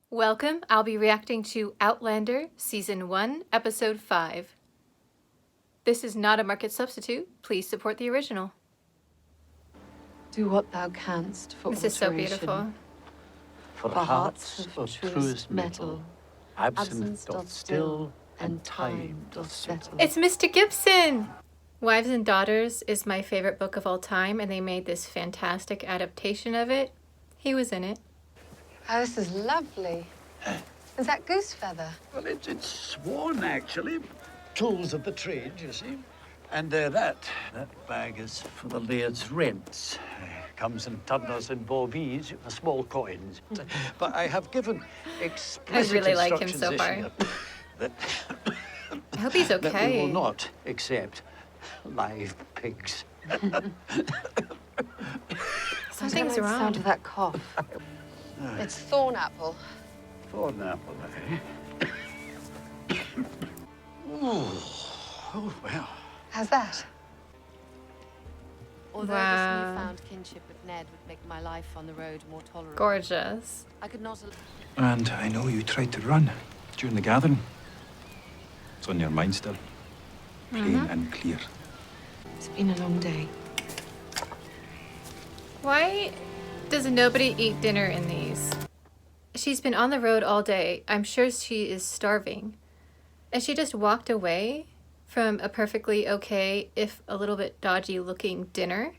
Welcome, I'll be reacting to Outlander, Season 1, Episode 5. This is not a market substitute. Please support the original. Do what thou canst for This is so beautiful. For hearts of truest metal, absence doth still, and time doth settle. It's Mr. Gibson! Wives and Daughters is my favorite book of all time, and they made this fantastic adaptation of it. He was in it. Oh, this is lovely. Is that goose feather? Well, it's sworn, actually. Tools of the trade, you see. And that bag is for the laird's rents. Comes in turners and bovies, small coins. But I have given explicit I really like him so instructions far. this year that I hope he's that we okay. will not accept live pigs. Something's I don't like the wrong. sound of that cough. It's thorn apple. Thorn apple, eh? Oh, well. How's that? Although Wow. this newfound kinship with Ned would make my life on the road more tolerable, Gorgeous. I could not. And I know you tried to run during the gathering. It's on your mind still. Plain and clear. It's been a long day. Why does nobody eat dinner in these? She's been on the road all day. I'm sure she is starving. And she just walked away from a perfectly okay, if a little bit dodgy looking dinner.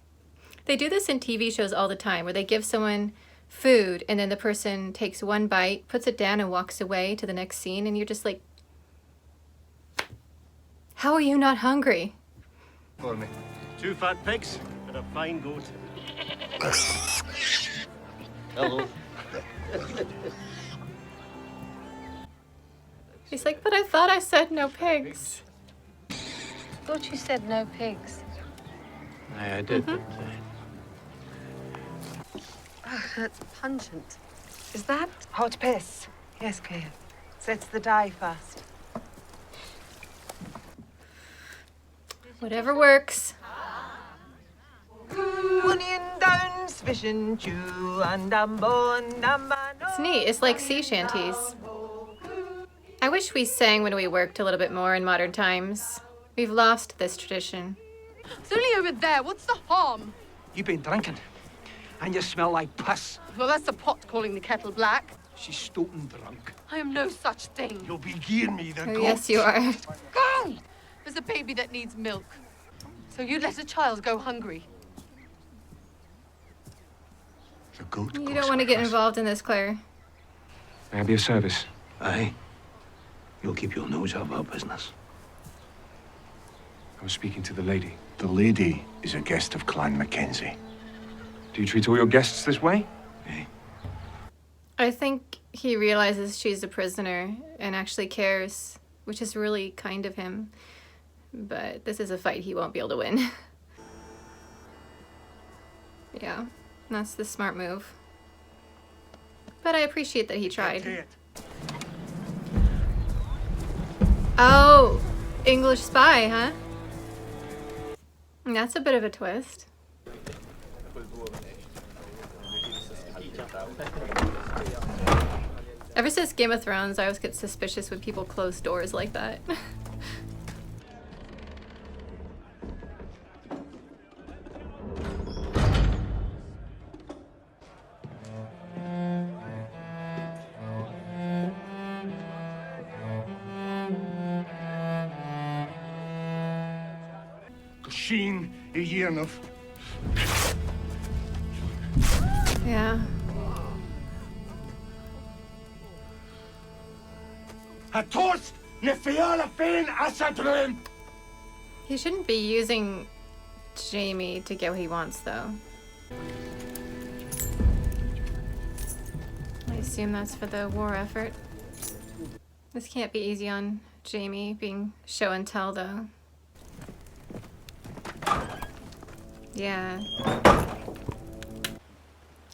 They do this in TV shows all the time where they give someone food and then the person takes one bite, puts it down and walks away to the next scene, and you're just like, how are you not hungry? For me. 2 fat pigs and a fine goat. Hello. He's like, but I thought I said no pigs. Thought you said no pigs. I did, but Oh, that's pungent. Is that hot piss? Yes, Cleo. Sets the dye first. Whatever works. It's neat. It's like sea shanties. I wish we sang when we worked a little bit more in modern times. We've lost this tradition. It's only over there. What's the harm? You've been drinking, and you smell like piss. Well, that's the pot calling the kettle black. She's stotin' drunk. I am no such thing. You'll be gearing me the Oh, goat. yes, you are. Go! There's a baby that needs milk. So you let a child go hungry. The goat You goes don't want to get first. involved in this, Claire. May I be of service? Aye. You'll keep your nose out of our business. I was speaking to the lady. The lady is a guest of Clan Mackenzie. Do you treat all your guests this way? Eh? I think he realizes she's a prisoner and actually cares, which is really kind of him. But this is a fight he won't be able to win. Yeah, that's the smart move. But I appreciate that he tried. Oh, English spy, huh? That's a bit of a twist. Ever since Game of Thrones, I always get suspicious when people close doors like that. Sheen, a year enough. Yeah. A toast, Nefiala Fain Asadrim. He shouldn't be using Jamie to get what he wants, though. I assume that's for the war effort. This can't be easy on Jamie being show and tell, though. Yeah.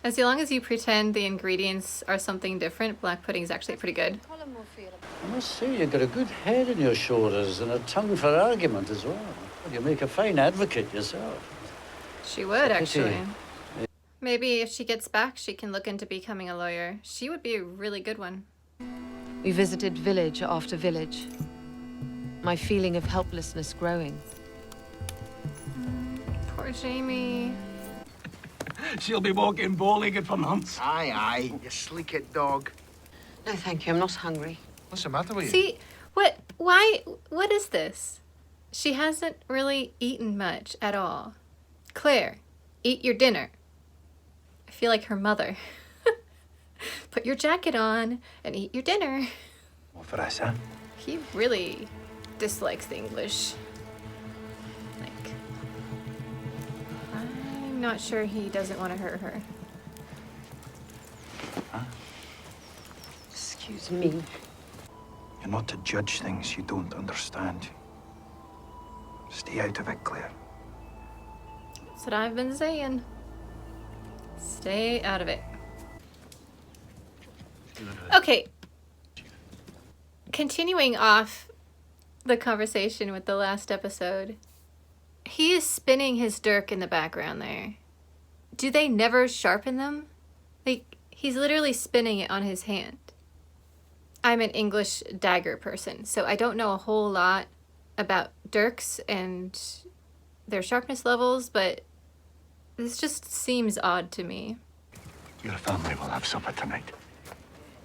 As long as you pretend the ingredients are something different, black pudding is actually pretty good. I must say you've got a good head on your shoulders and a tongue for argument as well. You make a fine advocate yourself. She would, It's a pity. actually. Maybe if she gets back, she can look into becoming a lawyer. She would be a really good one. We visited village after village, my feeling of helplessness growing. Poor Jamie. She'll be walking bow-legged for months. Aye, aye, you sleek-it dog. No, thank you. I'm not hungry. What's the matter with you? See, what is this? She hasn't really eaten much at all. Claire, eat your dinner. I feel like her mother. Put your jacket on and eat your dinner. What for us, huh? He really dislikes the English. Like, I'm not sure he doesn't want to hurt her. Excuse me. You're not to judge things you don't understand. Stay out of it, Claire. That's what I've been saying. Stay out of it. Okay. Continuing off the conversation with the last episode, he is spinning his dirk in the background there. Do they never sharpen them? Like, he's literally spinning it on his hand. I'm an English dagger person, so I don't know a whole lot about dirks and their sharpness levels, but this just seems odd to me. Your family will have supper tonight.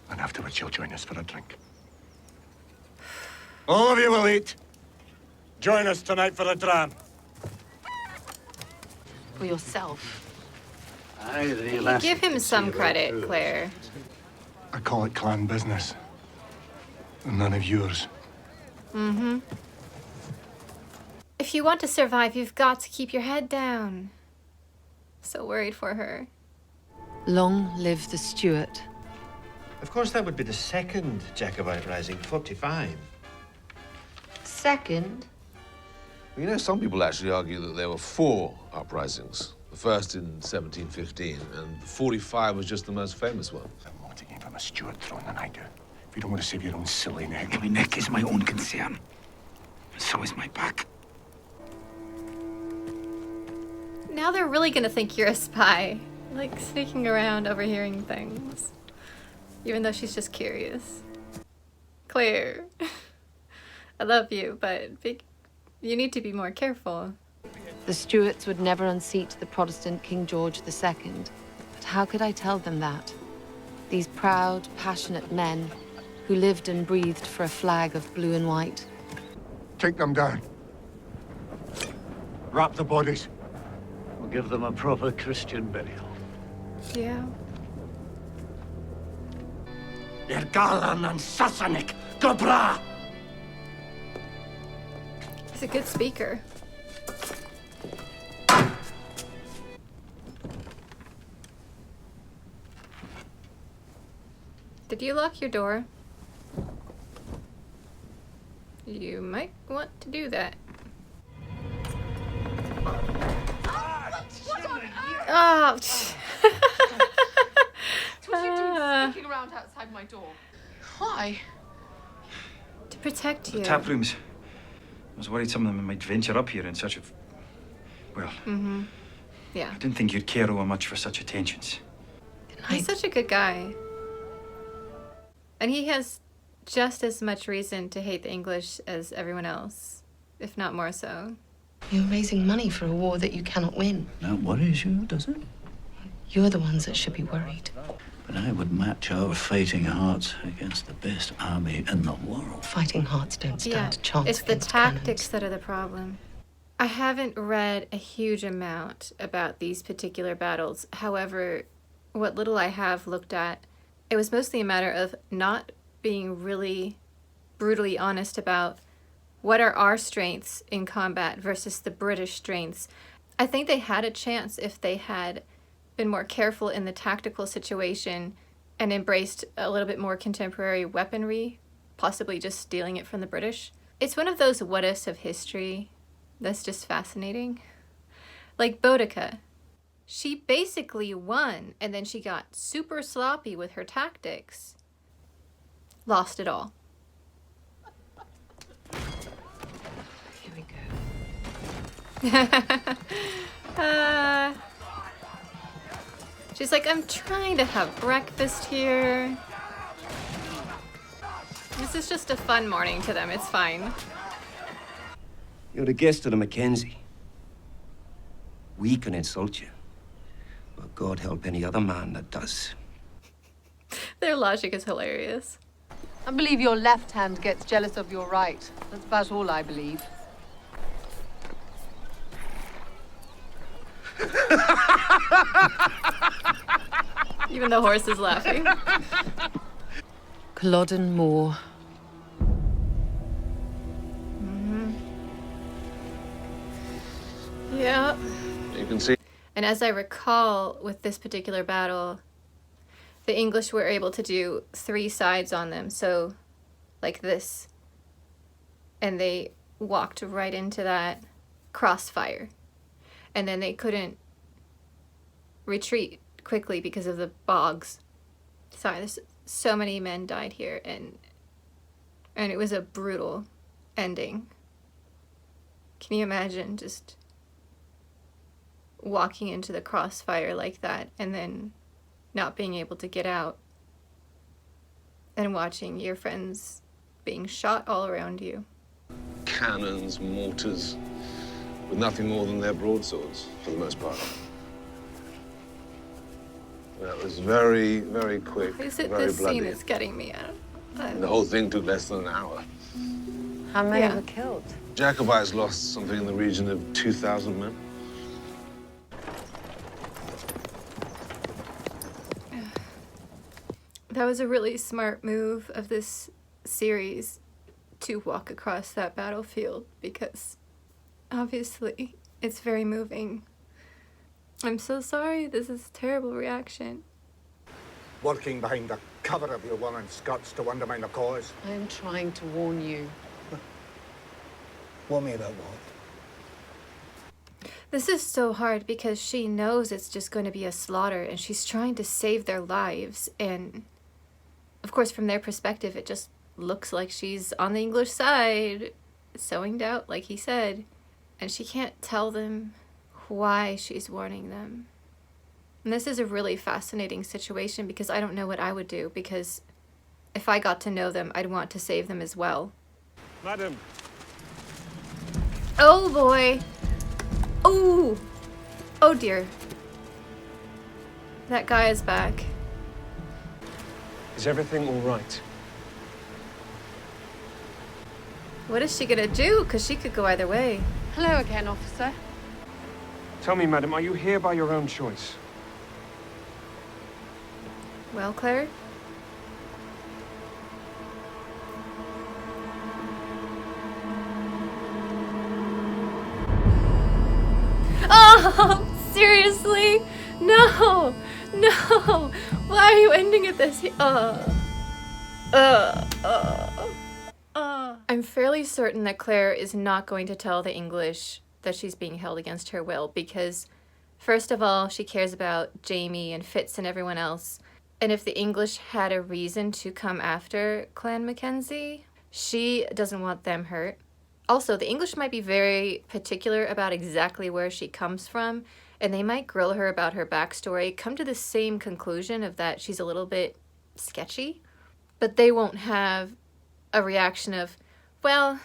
And afterwards you'll join us for a drink. All of you will eat. Join us tonight for a dram. For yourself. Aye, the last Give him can some see right credit, through it. Claire. I call it clan business. And none of yours. Mm-hmm. If you want to survive, you've got to keep your head down. So worried for her. Long live the Stuart. Of course, that would be the second Jacobite rising, 45. Second? You know, some people actually argue that there were 4 uprisings. The first in 1715, and 45 was just the most famous one. I'm not again from a Stuart throne than I do. If you don't want to save your own silly neck. My neck is my own concern. And so is my back. Now they're really gonna think you're a spy. Like, sneaking around, overhearing things. Even though she's just curious. Claire. I love you, but you need to be more careful. The Stuarts would never unseat the Protestant King George II. But how could I tell them that? These proud, passionate men who lived and breathed for a flag of blue and white. Take them down. Wrap the bodies. We'll give them a proper Christian burial. Yeah. Ergalan and Sassanik, Gobra! He's a good speaker. Did you lock your door? You might want to do that. Oh! What are you doing sneaking around outside my door? Why? To protect you. The tap rooms. I was worried some of them might venture up here in such a... Well, Yeah. I didn't think you'd care over much for such attentions. He's such a good guy. And he has just as much reason to hate the English as everyone else, if not more so. You're raising money for a war that you cannot win. That worries you, does it? You're the ones that should be worried. But I would match our fighting hearts against the best army in the world. Fighting hearts don't stand a chance it's the against tactics cannons. that are the problem. I haven't read a huge amount about these particular battles. However, what little I have looked at, it was mostly a matter of not being really brutally honest about what are our strengths in combat versus the British strengths. I think they had a chance if they had been more careful in the tactical situation and embraced a little bit more contemporary weaponry, possibly just stealing it from the British. It's one of those what ifs of history that's just fascinating. Like Boudica. She basically won, and then she got super sloppy with her tactics. Lost it all. Here we go. She's like, I'm trying to have breakfast here. This is just a fun morning to them. It's fine. You're the guest of the Mackenzie. We can insult you, but God help any other man that does. Their logic is hilarious. I believe your left hand gets jealous of your right. That's about all I believe. Even the horse is laughing. Culloden Moor. Yeah. You can see. And as I recall, with this particular battle, the English were able to do 3 sides on them. So, like this. And they walked right into that crossfire. And then they couldn't retreat quickly because of the bogs. Sorry, there's so many men died here, and it was a brutal ending. Can you imagine just walking into the crossfire like that and then not being able to get out and watching your friends being shot all around you? Cannons, mortars, with nothing more than their broadswords, for the most part. That was very, very quick, Is it very this bloody. scene that's getting me out? The whole thing took less than an hour. How many Yeah. were killed? Jacobites lost something in the region of 2,000 men. That was a really smart move of this series to walk across that battlefield, because obviously it's very moving. I'm so sorry, this is a terrible reaction. Working behind the cover of your woman's skirts to undermine the cause. I am trying to warn you. Warn me about what? This is so hard because she knows it's just going to be a slaughter, and she's trying to save their lives, and of course from their perspective it just looks like she's on the English side, sowing doubt like he said, and she can't tell them why she's warning them. And this is a really fascinating situation because I don't know what I would do, because if I got to know them, I'd want to save them as well. Madam. Oh boy. Oh. Oh dear. That guy is back. Is everything all right? What is she gonna do? Because she could go either way. Hello again, officer. Tell me, madam, are you here by your own choice? Well, Claire? Oh, seriously? No! No! Why are you ending it this? I'm fairly certain that Claire is not going to tell the English that she's being held against her will, because first of all, she cares about Jamie and Fitz and everyone else. And if the English had a reason to come after Clan Mackenzie, she doesn't want them hurt. Also, the English might be very particular about exactly where she comes from, and they might grill her about her backstory, come to the same conclusion of that she's a little bit sketchy, but they won't have a reaction of, well,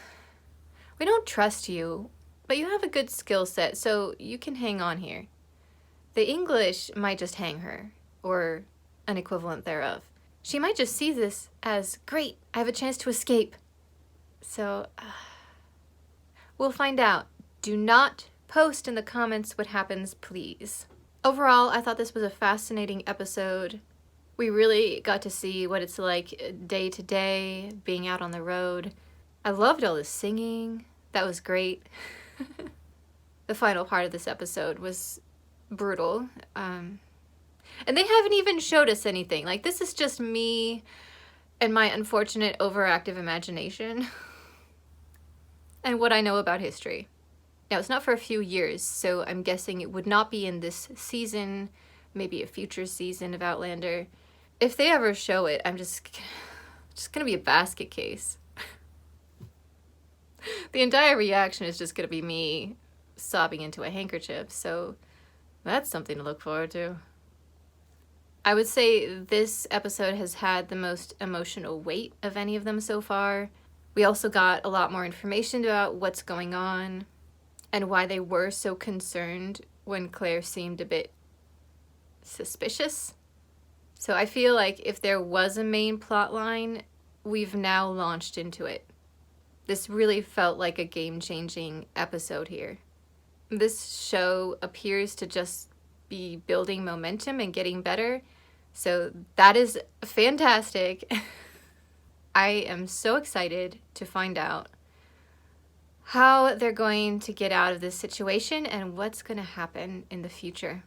we don't trust you, but you have a good skill set, so you can hang on here. The English might just hang her, or an equivalent thereof. She might just see this as, great, I have a chance to escape. So, we'll find out. Do not post in the comments what happens, please. Overall, I thought this was a fascinating episode. We really got to see what it's like day to day, being out on the road. I loved all the singing. That was great. The final part of this episode was brutal. And they haven't even showed us anything. Like, this is just me and my unfortunate overactive imagination and what I know about history. Now, it's not for a few years, so I'm guessing it would not be in this season, maybe a future season of Outlander. If they ever show it, I'm just gonna be a basket case. The entire reaction is just gonna be me sobbing into a handkerchief, so that's something to look forward to. I would say this episode has had the most emotional weight of any of them so far. We also got a lot more information about what's going on and why they were so concerned when Claire seemed a bit suspicious. So I feel like if there was a main plot line, we've now launched into it. This really felt like a game-changing episode here. This show appears to just be building momentum and getting better, so that is fantastic. I am so excited to find out how they're going to get out of this situation and what's going to happen in the future.